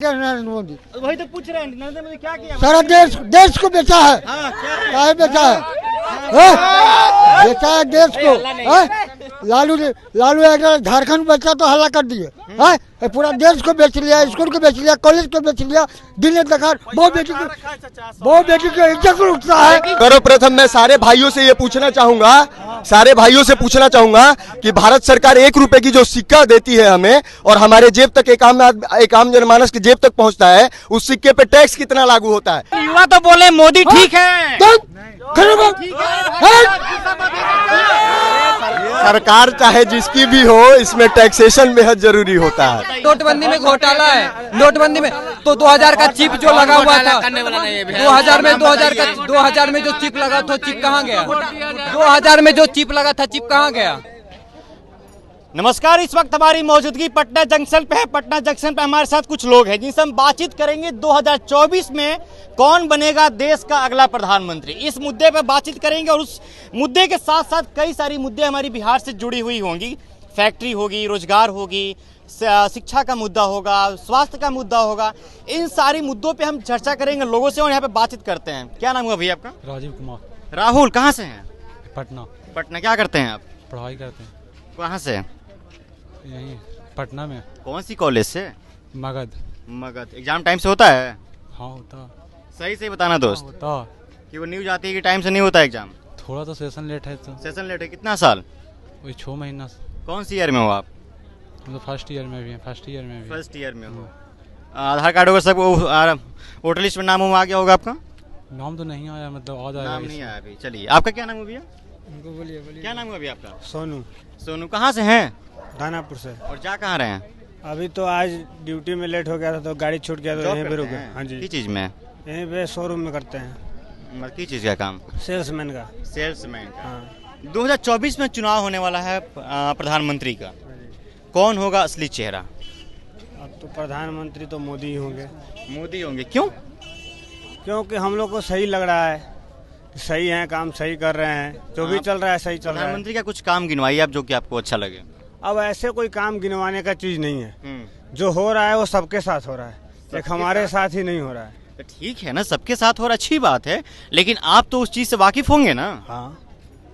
नरेंद्र मोदी वही तो पूछ रहे हैं, नरेंद्र मोदी क्या किया? सारा देश को बेचा है। हाँ, क्या बेचा है? बेचा है देश को। लालू अगर झारखंड बेचा तो हल्ला कर दिए। पूरा देश को बेच लिया, स्कूल को बेच लिया, कॉलेज को बेच लिया। दिल्ली दखार बहुत बेटी की इज्जत उठता है। सर्वप्रथम मैं सारे भाइयों से पूछना चाहूंगा कि भारत सरकार 1 रुपए की जो सिक्का देती है हमें और हमारे जेब तक एक आम जनमानस की जेब तक पहुंचता है, उस सिक्के पे टैक्स कितना लागू होता है? युवा तो बोले मोदी ठीक है। सरकार चाहे जिसकी भी हो, इसमें टैक्सेशन बेहद जरूरी होता है। नोटबंदी में घोटाला है। नोटबंदी में तो 2000 का चिप जो लगा हुआ था, 2000 में जो चिप लगा था, चिप कहाँ गया? 2000 में जो चिप लगा था, चिप कहाँ गया? नमस्कार, इस वक्त हमारी मौजूदगी पटना जंक्शन पे है। पटना जंक्शन पे हमारे साथ कुछ लोग हैं जिनसे हम बातचीत करेंगे 2024 में कौन बनेगा देश का अगला प्रधानमंत्री। इस मुद्दे पे बातचीत करेंगे और उस मुद्दे के साथ साथ कई सारी मुद्दे हमारी बिहार से जुड़ी हुई होंगी। फैक्ट्री होगी, रोजगार होगी, शिक्षा का मुद्दा होगा, स्वास्थ्य का मुद्दा होगा। इन सारी मुद्दों पे हम चर्चा करेंगे लोगों से और यहाँ पे बातचीत करते हैं। क्या नाम हुआ भैया आपका? राजीव कुमार। राहुल, कहाँ से हैं? पटना। पटना क्या करते हैं आप? पढ़ाई करते हैं। कहाँ से? यहीं पटना में। कौन सी कॉलेज से? मगध। एग्जाम टाइम से होता है? हाँ होता। सही से बताना दोस्त। होता कि वो न्यूज आती है कि टाइम से नहीं होता एग्जाम। थोड़ा तो सेशन लेट है। तो सेशन लेट है। कितना साल? वही 6 महीना। कौन सी ईयर में हो आप? हम तो फर्स्ट ईयर में भी हैं। फर्स्ट ईयर में हो। आधार कार्ड वगैरह सब वोटर लिस्ट में नाम आ गया होगा आपका? नाम तो नहीं आया, मतलब आ जाएगा। नाम नहीं आया अभी। चलिए, आपका क्या नाम है भैया? बोलिए। क्या नाम है अभी आपका? सोनू। कहाँ से हैं? दानापुर से। और जा कहाँ रहे हैं? अभी तो आज ड्यूटी में लेट हो गया था तो गाड़ी छूट गया तो यहीं पे रुके। हाँ जी। किस चीज में? यहीं पे शोरूम में करते हैं। किस चीज का काम? सेल्समैन का। हाँ। 2024 में चुनाव होने वाला है प्रधानमंत्री का। कौन होगा असली चेहरा? अब तो प्रधानमंत्री तो मोदी ही होंगे। मोदी होंगे। क्यों? क्योंकि हम लोग को सही लग रहा है, सही है, काम सही कर रहे हैं, जो भी चल रहा है सही चल रहा है। प्रधानमंत्री का कुछ काम गिनवाइए आप जो कि आपको अच्छा लगे। अब ऐसे कोई काम गिनवाने का चीज नहीं है। जो हो रहा है वो सबके साथ हो रहा है, एक हमारे साथ ही नहीं हो रहा है। ठीक है ना, सबके साथ हो रहा, अच्छी बात है, लेकिन आप तो उस चीज से वाकिफ होंगे ना। हाँ।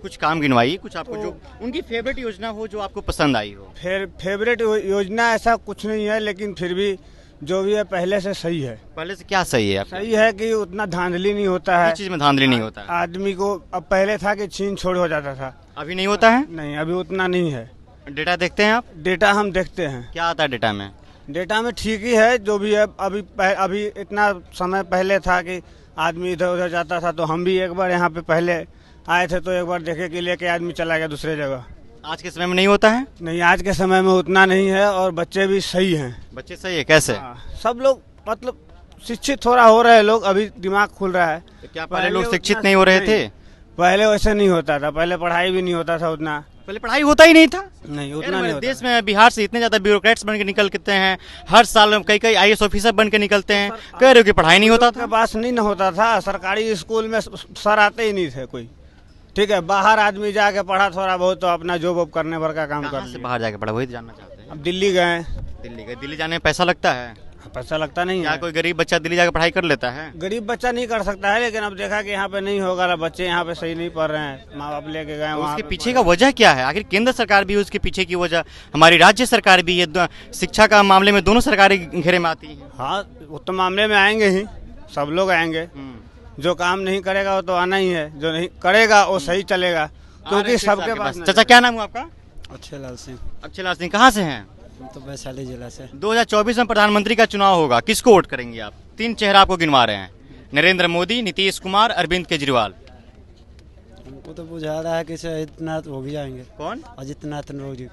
कुछ काम गिनवाइए, कुछ आपको जो उनकी फेवरेट योजना हो, जो आपको पसंद आई हो। फेवरेट योजना ऐसा कुछ नहीं है, लेकिन फिर भी जो भी है पहले से सही है। पहले से क्या सही है? सही है कि उतना धांधली नहीं होता है। किस चीज में धांधली नहीं होता है? आदमी को अब पहले था कि छीन छोड़ हो जाता था, अभी नहीं होता है। नहीं, अभी उतना नहीं है। डेटा देखते हैं आप? डेटा हम देखते हैं। क्या आता है डेटा में? डेटा में ठीक ही है जो भी है। अभी इतना समय पहले था कि आदमी इधर उधर जाता था, तो हम भी एक बार यहाँ पे पहले आए थे तो एक बार देखे कि लेके आदमी चला गया दूसरे जगह। आज के समय में नहीं होता है? नहीं, आज के समय में उतना नहीं है और बच्चे भी सही हैं। बच्चे सही है? कैसे? सब लोग मतलब शिक्षित थोड़ा हो रहे हैं लोग, अभी दिमाग खुल रहा है। तो क्या पहले लोग शिक्षित नहीं हो रहे थे? पहले वैसे नहीं होता था, पहले पढ़ाई भी नहीं होता था उतना। पहले पढ़ाई होता ही नहीं था? नहीं, उतना नहीं होता। देश में बिहार से इतने ज्यादा ब्यूरोक्रेट्स बन के निकलते हैं, हर साल कई आईएएस ऑफिसर बन के निकलते हैं। कह रहे हो कि पढ़ाई नहीं होता था? पास नहीं होता था। सरकारी स्कूल में सर आते ही नहीं थे कोई। ठीक है, बाहर आदमी जाके पढ़ा थोड़ा बहुत तो अपना जॉब करने भर का काम कर। बाहर जाके पढ़ा, वही जानना चाहते हैं। अब दिल्ली गए। दिल्ली जाने में पैसा लगता है? पैसा लगता नहीं है। कोई गरीब बच्चा दिल्ली जाकर पढ़ाई कर लेता है? गरीब बच्चा नहीं कर सकता है, लेकिन अब देखा कि यहाँ पे नहीं होगा, बच्चे यहाँ पे सही नहीं पढ़ रहे हैं, माँ बाप लेके गए। उसके पीछे का वजह क्या है? आखिर केंद्र सरकार भी उसके पीछे की वजह, हमारी राज्य सरकार भी, ये शिक्षा का मामले में दोनों सरकारें घेरे में आती है। हाँ, वो तो मामले में आएंगे ही, सब लोग आएंगे। जो काम नहीं करेगा वो तो आना ही है, जो नहीं करेगा वो सही चलेगा, क्योंकि सबके पास। चाचा, क्या नाम हुआ आपका? अक्षय लाल सिंह। अक्षय लाल सिंह, कहाँ से हैं? तो वैशाली जिला से। 2024 में प्रधानमंत्री का चुनाव होगा, किसको वोट करेंगे आप? 3 चेहरा आपको गिनवा रहे हैं, नरेंद्र मोदी, नीतीश कुमार, अरविंद केजरीवाल। हमको तो बुझा रहा है कि आदित्यनाथ योगी आएंगे। कौन? आदित्यनाथ योगी।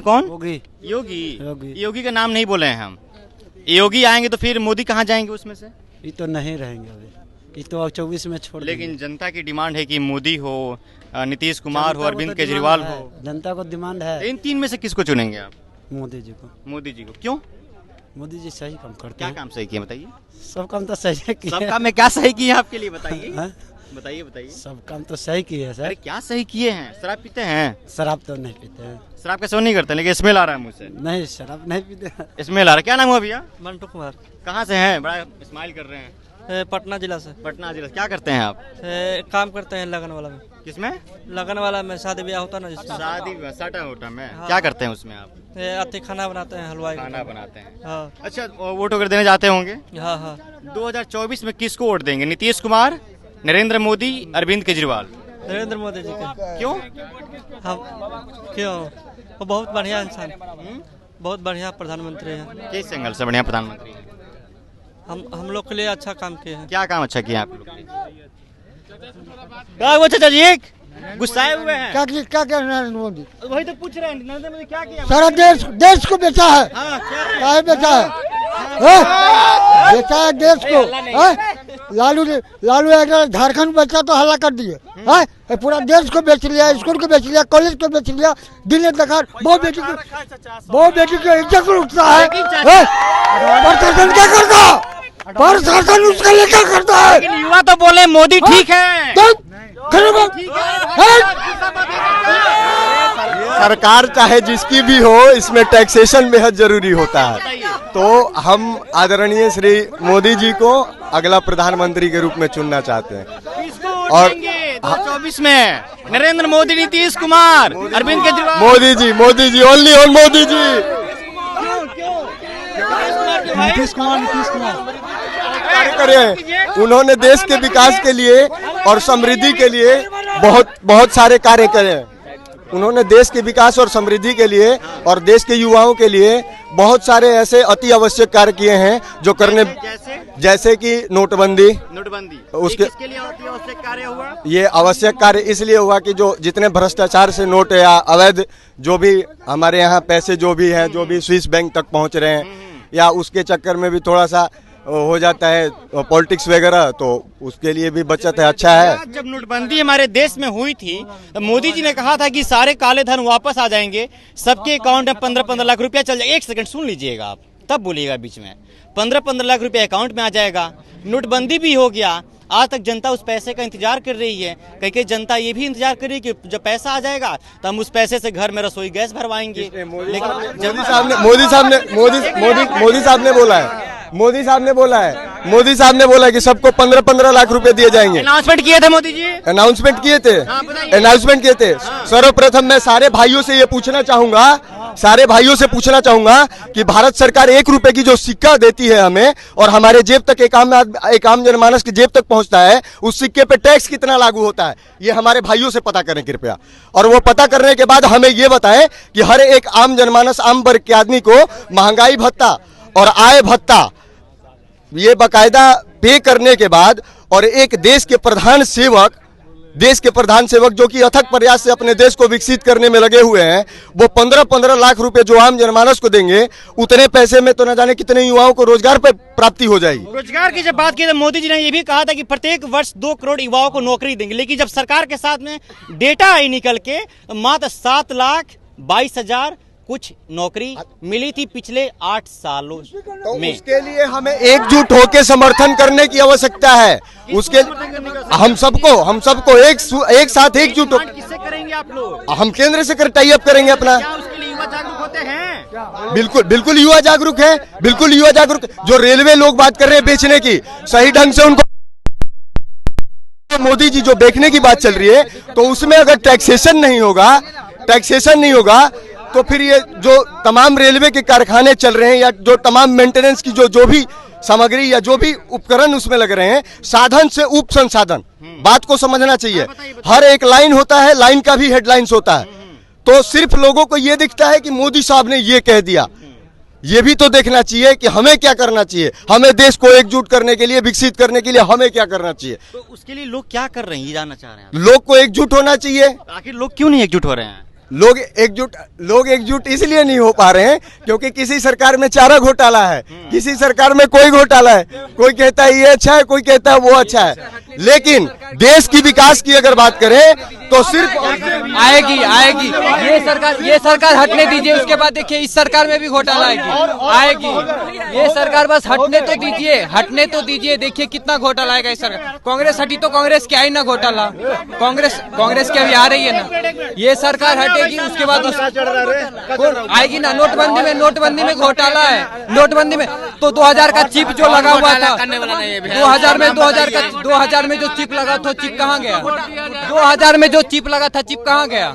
कौन? योगी का नाम नहीं बोले हैं हम। योगी आएंगे तो फिर मोदी कहाँ जाएंगे उसमें से? ये तो नहीं रहेंगे अभी, ये तो 24 में छोड़। लेकिन जनता की डिमांड है कि मोदी हो, नीतीश कुमार हो, अरविंद केजरीवाल हो। जनता को डिमांड है। इन 3 में से किसको चुनेंगे आप? मोदी जी को। मोदी जी को। क्यों? मोदी जी सही काम करते क्या हैं। काम सही किया बताइए? सब काम तो सही है। सब काम में क्या सही किया आपके लिए बताइए? बताइए बताइए। सब काम तो सही किए हैं अरे सर। क्या सही किए हैं? शराब पीते हैं? शराब तो नहीं पीते हैं। शराब का सेवन नहीं करते, लेकिन स्मेल आ रहा है मुंह से। नहीं, शराब नहीं पीते हैं। स्मेल आ रहा है। क्या नाम हुआ भैया? मंटू कुमार, कहाँ से हैं? बड़ा स्माइल कर रहे हैं। पटना जिला से। पटना जिला से। क्या करते हैं आप? काम करते हैं लगन वाला में। किसमें? लगन वाला में शादी ब्याह होता है ना, जिसमें शादी साटा होटा में। हाँ। क्या करते हैं उसमें आप? अति खाना बनाते हैं, हलवाई। खाना बनाते हैं। हाँ अच्छा, वोट वगैरह देने जाते होंगे? हाँ हाँ। 2024 में किसको वोट देंगे? नीतीश कुमार, नरेंद्र मोदी, अरविंद केजरीवाल? नरेंद्र मोदी जी के। क्यों? हम क्यों? वो बहुत बढ़िया इंसान, बहुत बढ़िया प्रधानमंत्री है। किस एंगल से बढ़िया प्रधानमंत्री हैं? हम लोग के लिए अच्छा काम किए हैं। क्या काम अच्छा किया आप लोग ने? क्या हुआ चाचा जी? गुस्साए हुए हैं? क्या क्या नरेंद्र मोदी वही तो पूछ रहे हैं, नरेंद्र मोदी क्या किया? सारा देश को बेचा है। हाँ, क्या किया? क्या बेचा है? बेचा है देश को। लालू एक झारखंड बेचा तो हल्ला कर दिए। पूरा देश को बेच लिया, स्कूल को बेच लिया, कॉलेज को बेच लिया। दिन दखार बहुत बेटी को इज्जत उठता है। प्रशासन क्या करता? प्रशासन उसका लिए क्या करता है? लेकिन युवा तो बोले मोदी ठीक है। सरकार चाहे जिसकी भी हो, इसमें टैक्सेशन बेहद जरूरी होता है। तो हम आदरणीय श्री मोदी जी को अगला प्रधानमंत्री के रूप में चुनना चाहते हैं। और 2024 में नरेंद्र मोदी, नीतीश कुमार, अरविंद केजरीवाल। Modi ji only on Modi ji. नीतीश कुमार कार्य करे। उन्होंने देश के विकास के लिए और समृद्धि के लिए बहुत सारे कार्य करे। उन्होंने देश के विकास और समृद्धि के लिए और देश के युवाओं के लिए बहुत सारे ऐसे अति आवश्यक कार्य किए हैं जो करने, जैसे कि नोटबंदी। उसके किसके लिए आवश्यक कार्य हुआ? ये आवश्यक कार्य इसलिए हुआ कि जो जितने भ्रष्टाचार से नोट या अवैध जो भी हमारे यहाँ पैसे जो भी हैं, जो भी स्विस बैंक तक पहुँच रहे हैं, या उसके चक्कर में भी थोड़ा सा हो जाता है पॉलिटिक्स वगैरह, तो उसके लिए भी बचत है। अच्छा है। जब नोटबंदी हमारे देश में हुई थी तो मोदी जी ने कहा था कि सारे काले धन वापस आ जाएंगे, सबके अकाउंट में 15-15 लाख रुपया चल जाएगा। एक सेकंड सुन लीजिएगा आप, तब बोलिएगा बीच में। 15-15 लाख रुपया अकाउंट में आ जाएगा। नोटबंदी भी हो गया, आज तक जनता उस पैसे का इंतजार कर रही है। कई जनता ये भी इंतजार कर रही है कि जब पैसा आ जाएगा तो हम उस पैसे से घर में रसोई गैस भरवाएंगे। मोदी साहब ने बोला है कि सबको 15-15 लाख रुपए दिए जाएंगे। अनाउंसमेंट किए थे मोदी जी। अनाउंसमेंट किए थे। सर्वप्रथम मैं सारे भाइयों से पूछना चाहूंगा कि भारत सरकार 1 रुपए की जो सिक्का देती है हमें और हमारे जेब तक एक आम जनमानस की जेब तक पहुंचता है, उस सिक्के पे टैक्स कितना लागू होता है, ये हमारे भाइयों से पता करें कृपया। और वो पता करने के बाद हमें ये बताएं कि हर एक आम जनमानस, आम वर्ग के आदमी को महंगाई भत्ता और आय भत्ता ये बकायदा पे करने के बाद, और एक देश के प्रधान सेवक जो कि अथक प्रयास से अपने देश को विकसित करने में लगे हुए हैं, वो 15-15 लाख रुपए जो आम जनमानस को देंगे, उतने पैसे में तो न जाने कितने युवाओं को रोजगार पे प्राप्ति हो जाएगी। रोजगार की जब बात की तो मोदी जी ने ये भी कहा था कि प्रत्येक वर्ष 2 करोड़ युवाओं को नौकरी देंगे, लेकिन जब सरकार के साथ में डेटा आई निकल के, मात्र 7,22,000 कुछ नौकरी मिली थी पिछले 8 सालों में। उसके लिए हमें एकजुट होकर समर्थन करने की आवश्यकता है। उसके हम सबको एक साथ एकजुट हो। किससे करेंगे आप लोग? हम केंद्र से टाई अप करेंगे अपना। क्या उसके लिए युवा जागरूक होते हैं? बिल्कुल युवा जागरूक है। बिल्कुल युवा जागरूक। जो रेलवे लोग बात कर रहे हैं बेचने की, सही ढंग से उनको, मोदी जी जो बेचने की बात चल रही है, तो उसमें अगर टैक्सेशन नहीं होगा तो फिर ये जो तमाम रेलवे के कारखाने चल रहे हैं, या जो तमाम मेंटेनेंस की जो भी सामग्री या जो भी उपकरण उसमें लग रहे हैं, साधन से उप संसाधन, बात को समझना चाहिए। हर एक लाइन होता है, लाइन का भी हेडलाइंस होता है। तो सिर्फ लोगों को ये दिखता है कि मोदी साहब ने ये कह दिया, ये भी तो देखना चाहिए कि हमें क्या करना चाहिए। हमें देश को एकजुट करने के लिए, विकसित करने के लिए हमें क्या करना चाहिए। तो उसके लिए लोग क्या कर रहे हैं ये जानना चाह रहे हैं। लोग को एकजुट होना चाहिए। आखिर लोग क्यों नहीं एकजुट हो रहे हैं? लोग एकजुट इसलिए नहीं हो पा रहे हैं क्योंकि किसी सरकार में चारा घोटाला है, किसी सरकार में कोई घोटाला है, कोई कहता है ये अच्छा है, कोई कहता है वो अच्छा है। लेकिन देश की विकास की अगर बात करें तो सिर्फ आएगी ये सरकार हटने दीजिए, उसके बाद देखिए इस सरकार में भी घोटाला आएगी। ये सरकार बस हटने तो दीजिए, देखिए कितना घोटाला आएगा इस सरकार। कांग्रेस हटी तो कांग्रेस के आई ना घोटाला, कांग्रेस की अभी आ रही है ना। ये सरकार हटेगी उसके बाद आएगी ना। नोटबंदी में घोटाला है, नोटबंदी में तो 2000 का चिप जो लगा हुआ था 2000 में जो चिप लगा था, चिप कहाँ गया? 2000 में जो चिप लगा था, चिप कहाँ गया?